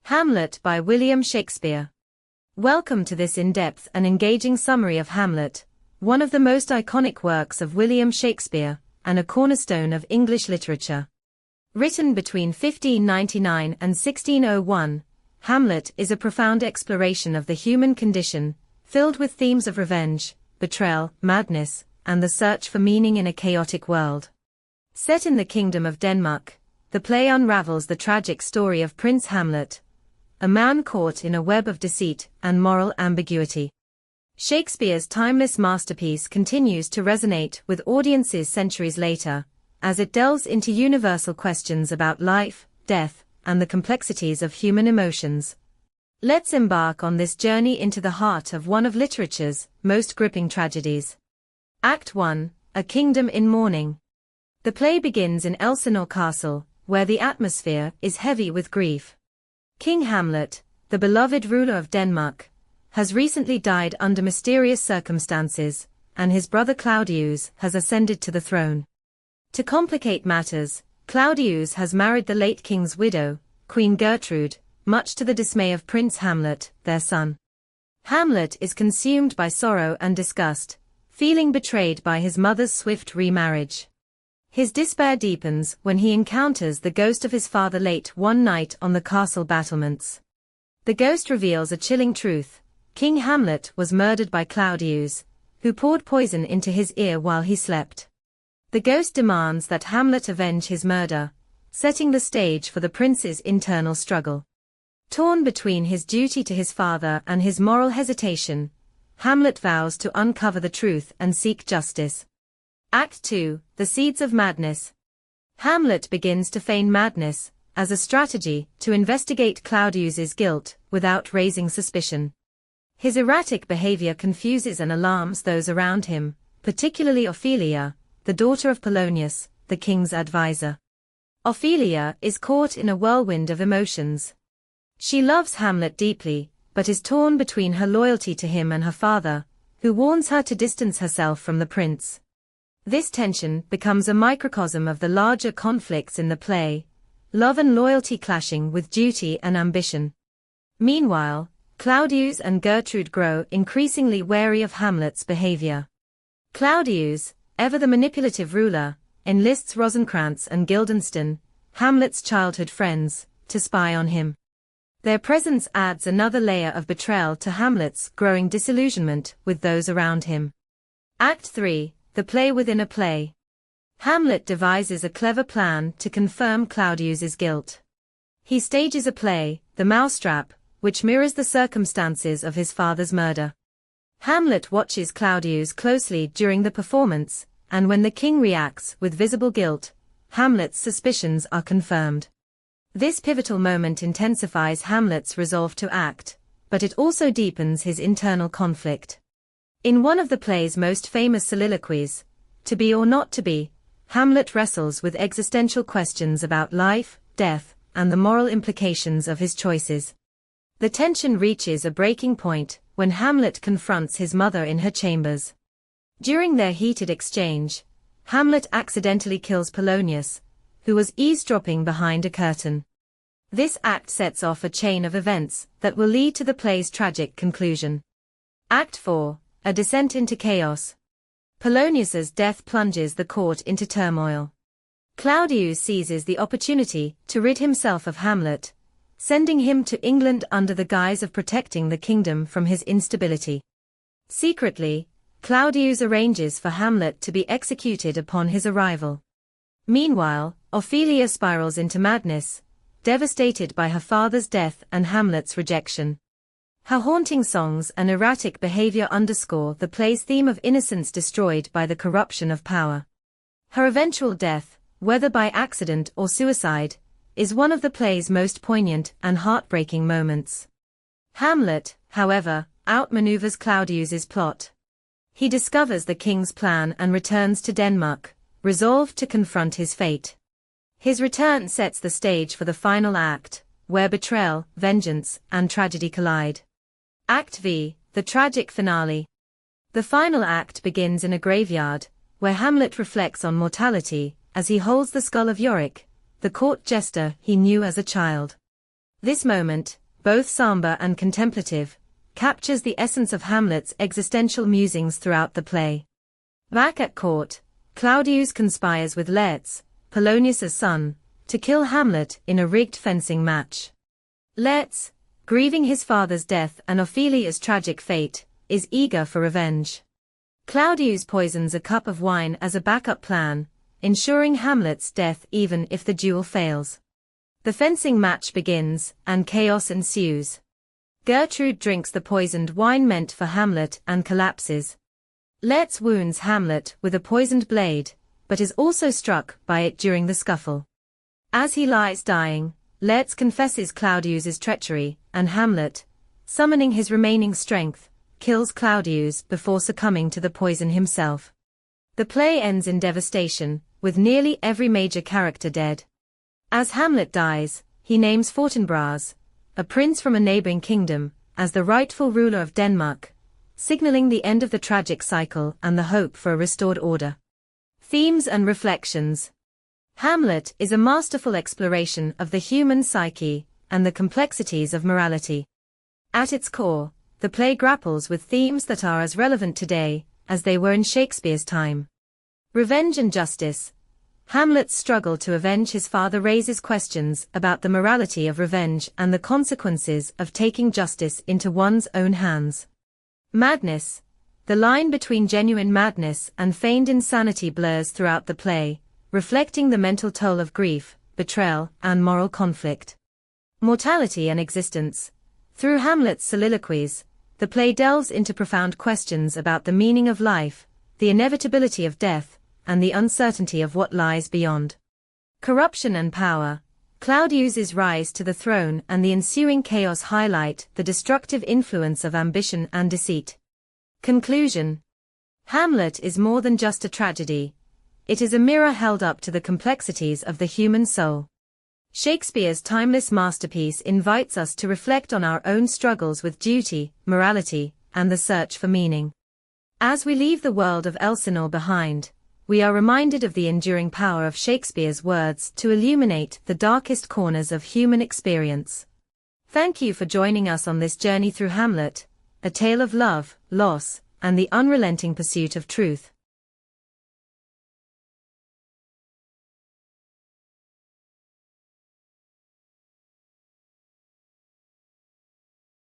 Hamlet by William Shakespeare. Welcome to this in-depth and engaging summary of Hamlet, one of the most iconic works of William Shakespeare, and a cornerstone of English literature. Written between 1599 and 1601, Hamlet is a profound exploration of the human condition, filled with themes of revenge, betrayal, madness, and the search for meaning in a chaotic world. Set in the Kingdom of Denmark, the play unravels the tragic story of Prince Hamlet, a man caught in a web of deceit and moral ambiguity. Shakespeare's timeless masterpiece continues to resonate with audiences centuries later, as it delves into universal questions about life, death, and the complexities of human emotions. Let's embark on this journey into the heart of one of literature's most gripping tragedies. Act 1, A Kingdom in Mourning. The play begins in Elsinore Castle, where the atmosphere is heavy with grief. King Hamlet, the beloved ruler of Denmark, has recently died under mysterious circumstances, and his brother Claudius has ascended to the throne. To complicate matters, Claudius has married the late king's widow, Queen Gertrude, much to the dismay of Prince Hamlet, their son. Hamlet is consumed by sorrow and disgust, feeling betrayed by his mother's swift remarriage. His despair deepens when he encounters the ghost of his father late one night on the castle battlements. The ghost reveals a chilling truth: King Hamlet was murdered by Claudius, who poured poison into his ear while he slept. The ghost demands that Hamlet avenge his murder, setting the stage for the prince's internal struggle. Torn between his duty to his father and his moral hesitation, Hamlet vows to uncover the truth and seek justice. Act 2, The Seeds of Madness. Hamlet begins to feign madness, as a strategy to investigate Claudius's guilt without raising suspicion. His erratic behavior confuses and alarms those around him, particularly Ophelia, the daughter of Polonius, the king's advisor. Ophelia is caught in a whirlwind of emotions. She loves Hamlet deeply, but is torn between her loyalty to him and her father, who warns her to distance herself from the prince. This tension becomes a microcosm of the larger conflicts in the play, love and loyalty clashing with duty and ambition. Meanwhile, Claudius and Gertrude grow increasingly wary of Hamlet's behavior. Claudius, ever the manipulative ruler, enlists Rosencrantz and Guildenstern, Hamlet's childhood friends, to spy on him. Their presence adds another layer of betrayal to Hamlet's growing disillusionment with those around him. Act 3, The Play Within a Play. Hamlet devises a clever plan to confirm Claudius's guilt. He stages a play, The Mousetrap, which mirrors the circumstances of his father's murder. Hamlet watches Claudius closely during the performance, and when the king reacts with visible guilt, Hamlet's suspicions are confirmed. This pivotal moment intensifies Hamlet's resolve to act, but it also deepens his internal conflict. In one of the play's most famous soliloquies, To Be or Not to Be, Hamlet wrestles with existential questions about life, death, and the moral implications of his choices. The tension reaches a breaking point when Hamlet confronts his mother in her chambers. During their heated exchange, Hamlet accidentally kills Polonius, who was eavesdropping behind a curtain. This act sets off a chain of events that will lead to the play's tragic conclusion. Act 4, A Descent into Chaos. Polonius's death plunges the court into turmoil. Claudius seizes the opportunity to rid himself of Hamlet, sending him to England under the guise of protecting the kingdom from his instability. Secretly, Claudius arranges for Hamlet to be executed upon his arrival. Meanwhile, Ophelia spirals into madness, devastated by her father's death and Hamlet's rejection. Her haunting songs and erratic behavior underscore the play's theme of innocence destroyed by the corruption of power. Her eventual death, whether by accident or suicide, is one of the play's most poignant and heartbreaking moments. Hamlet, however, outmaneuvers Claudius's plot. He discovers the king's plan and returns to Denmark, resolved to confront his fate. His return sets the stage for the final act, where betrayal, vengeance, and tragedy collide. Act V, The Tragic Finale. The final act begins in a graveyard, where Hamlet reflects on mortality, as he holds the skull of Yorick, the court jester he knew as a child. This moment, both somber and contemplative, captures the essence of Hamlet's existential musings throughout the play. Back at court, Claudius conspires with Laertes, Polonius's son, to kill Hamlet in a rigged fencing match. Laertes, grieving his father's death and Ophelia's tragic fate, is eager for revenge. Claudius poisons a cup of wine as a backup plan, ensuring Hamlet's death even if the duel fails. The fencing match begins, and chaos ensues. Gertrude drinks the poisoned wine meant for Hamlet and collapses. Laertes wounds Hamlet with a poisoned blade, but is also struck by it during the scuffle. As he lies dying, Laertes confesses Claudius's treachery, and Hamlet, summoning his remaining strength, kills Claudius before succumbing to the poison himself. The play ends in devastation, with nearly every major character dead. As Hamlet dies, he names Fortinbras, a prince from a neighboring kingdom, as the rightful ruler of Denmark, signaling the end of the tragic cycle and the hope for a restored order. Themes and reflections. Hamlet is a masterful exploration of the human psyche and the complexities of morality. At its core, the play grapples with themes that are as relevant today as they were in Shakespeare's time. Revenge and justice. Hamlet's struggle to avenge his father raises questions about the morality of revenge and the consequences of taking justice into one's own hands. Madness. The line between genuine madness and feigned insanity blurs throughout the play, reflecting the mental toll of grief, betrayal, and moral conflict. Mortality and existence. Through Hamlet's soliloquies, the play delves into profound questions about the meaning of life, the inevitability of death, and the uncertainty of what lies beyond. Corruption and power. Claudius's rise to the throne and the ensuing chaos highlight the destructive influence of ambition and deceit. Conclusion. Hamlet is more than just a tragedy. It is a mirror held up to the complexities of the human soul. Shakespeare's timeless masterpiece invites us to reflect on our own struggles with duty, morality, and the search for meaning. As we leave the world of Elsinore behind, we are reminded of the enduring power of Shakespeare's words to illuminate the darkest corners of human experience. Thank you for joining us on this journey through Hamlet, a tale of love, loss, and the unrelenting pursuit of truth.